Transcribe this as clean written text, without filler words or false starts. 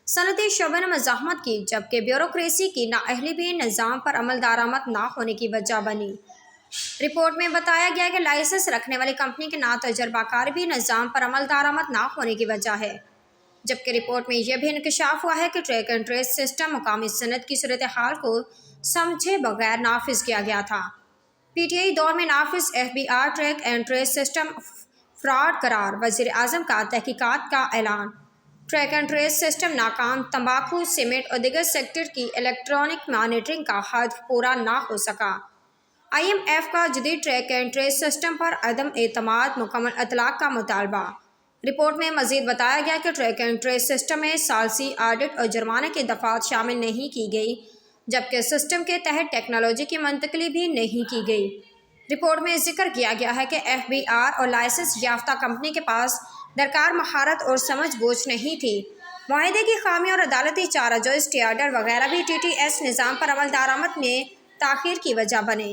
صنعتی شعبے نے مزاحمت کی، جبکہ بیوروکریسی کی نااہلی بھی نظام پر عمل درآمد نہ ہونے کی وجہ بنی۔ رپورٹ میں بتایا گیا کہ لائسنس رکھنے والی کمپنی کے ناتجربہ کار بھی نظام پر عمل درآمد نہ ہونے کی وجہ ہے، جبکہ رپورٹ میں یہ بھی انکشاف ہوا ہے کہ ٹریک اینڈ ٹریس سسٹم مقامی صنعت کی صورتحال کو سمجھے بغیر نافذ کیا گیا تھا۔ پی ٹی آئی دور میں نافذ FBR track and trace system fraud قرار، وزیر اعظم کا تحقیقات کا اعلان۔ ٹریک اینڈ ٹریس سسٹم ناکام، تمباکو، سیمنٹ اور دیگر سیکٹر کی الیکٹرانک مانیٹرنگ کا ہدف پورا نہ ہو سکا۔ IMF کا جدید ٹریک اینڈ ٹریس سسٹم پر عدم اعتماد، مکمل اطلاق کا مطالبہ۔ رپورٹ میں مزید بتایا گیا کہ ٹریک اینڈ ٹریس سسٹم میں ثالثی آڈٹ اور جرمانے کی دفعات شامل نہیں کی گئی، جبکہ سسٹم کے تحت ٹیکنالوجی کی منتقلی بھی نہیں کی گئی۔ رپورٹ میں ذکر کیا گیا ہے کہ FBR اور لائسنس یافتہ کمپنی کے پاس درکار مہارت اور سمجھ بوجھ نہیں تھی۔ معاہدے کی خامیاں اور عدالتی چارہ جو اسٹے آرڈر وغیرہ بھی TTS نظام پر عمل درآمد میں تاخیر کی وجہ بنے۔